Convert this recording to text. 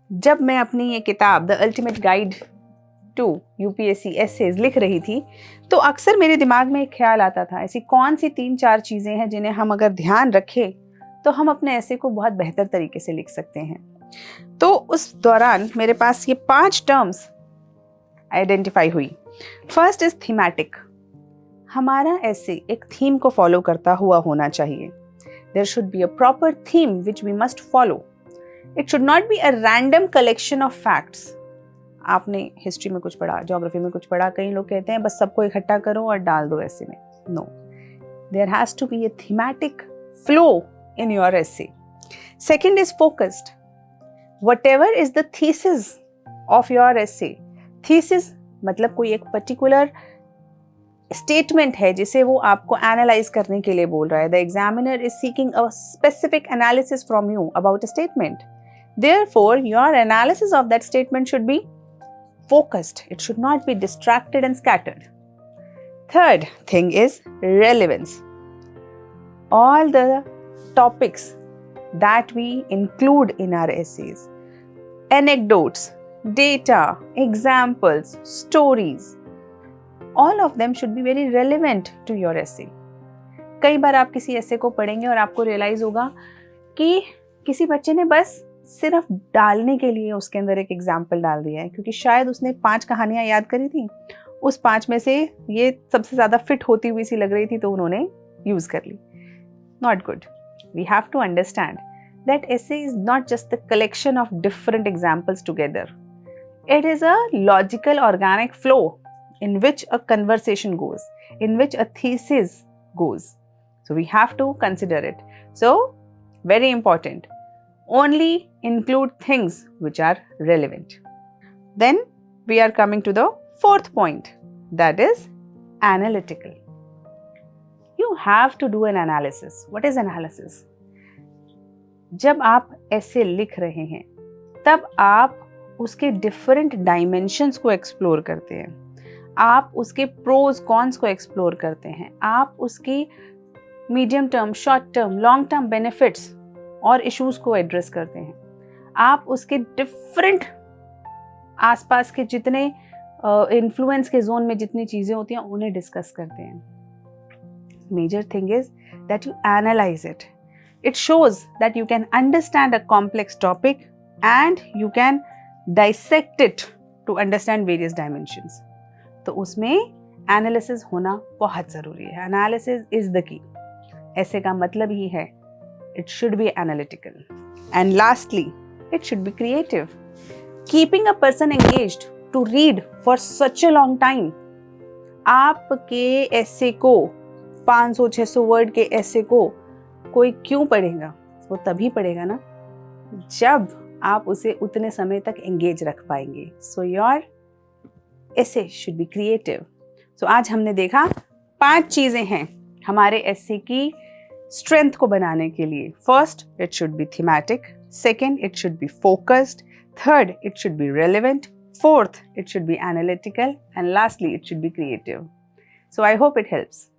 जब मैं अपनी ये किताब the ultimate guide to UPSC essays लिख रही थी तो अक्सर मेरे दिमाग में एक ख्याल आता था, ऐसी कौन सी 3-4 चीज़ें हैं जिन्हें हम अगर ध्यान रखें तो हम अपने ऐसे को बहुत बेहतर तरीके से लिख सकते हैं। तो उस दौरान मेरे पास ये 5 टर्म्स आइडेंटिफाई हुई। First is thematic. हमारा ऐसे एक थीम को फॉलो करता हुआ होना चाहिए। There should be a proper theme which we must follow. It should not be a random collection of facts. आपने हिस्ट्री में कुछ पढ़ा, ज्योग्राफी में कुछ पढ़ा, कई लोग कहते हैं बस सबको इकट्ठा करो और डाल दो ऐसे में। No, there has to be a thematic flow in your essay. Second is focused. Whatever is the thesis of your essay. Thesis मतलब कोई एक particular statement है जिसे वो आपको analyze करने के लिए बोल रहा है. The examiner is seeking a specific analysis from you about a statement. Therefore, your analysis of that statement should be focused. It should not be distracted and scattered. Third thing is relevance. All the topics that we include in our essays, anecdotes, data, examples, stories, all of them should be very relevant to your essay. कई बार आप किसी essay को पढ़ेंगे और आपको realize होगा कि किसी बच्चे ने बस सिर्फ डालने के लिए उसके अंदर एक एग्जाम्पल डाल दिया है, क्योंकि शायद उसने 5 कहानियां याद करी थी, उस 5 में से ये सबसे ज़्यादा फिट होती हुई सी लग रही थी तो उन्होंने यूज़ कर ली. Not good. We have to understand that essay is not just the collection of different examples together. It is a logical, organic flow in which a conversation goes, in which a thesis goes. So we have to consider it. So, very important. Only include things which are relevant. Then we are coming to the fourth point, that is analytical. You have to do an analysis. What is analysis? जब आप ऐसे लिख रहे हैं तब आप उसके different dimensions को एक्सप्लोर करते हैं, आप उसके प्रोज कॉन्स को एक्सप्लोर करते हैं, आप उसकी medium term, short term, long term benefits और इश्यूज को एड्रेस करते हैं, आप उसके डिफरेंट आसपास के जितने इन्फ्लुएंस के जोन में जितनी चीज़ें होती हैं उन्हें डिस्कस करते हैं. Major thing is that you analyze it. It shows that you can understand a complex topic and you can dissect it to understand various dimensions. तो उसमें analysis होना बहुत ज़रूरी है. Analysis is the key. ऐसे का मतलब ही है it should be analytical. And lastly, it should be creative. Keeping a person engaged to read for such a long time. आपके ऐसे को 500-600 वर्ड के ऐसे को कोई क्यों पढ़ेगा? वो तभी पढ़ेगा ना जब आप उसे उतने समय तक एंगेज रख पाएंगे. सो योर ऐसे शुड बी क्रिएटिव. सो आज हमने देखा 5 चीज़ें हैं हमारे ऐसे की स्ट्रेंथ को बनाने के लिए. First, it should be thematic. Second, it should be focused. Third, it should be relevant. Fourth, it should be analytical. And lastly, it should be creative. So I hope it helps.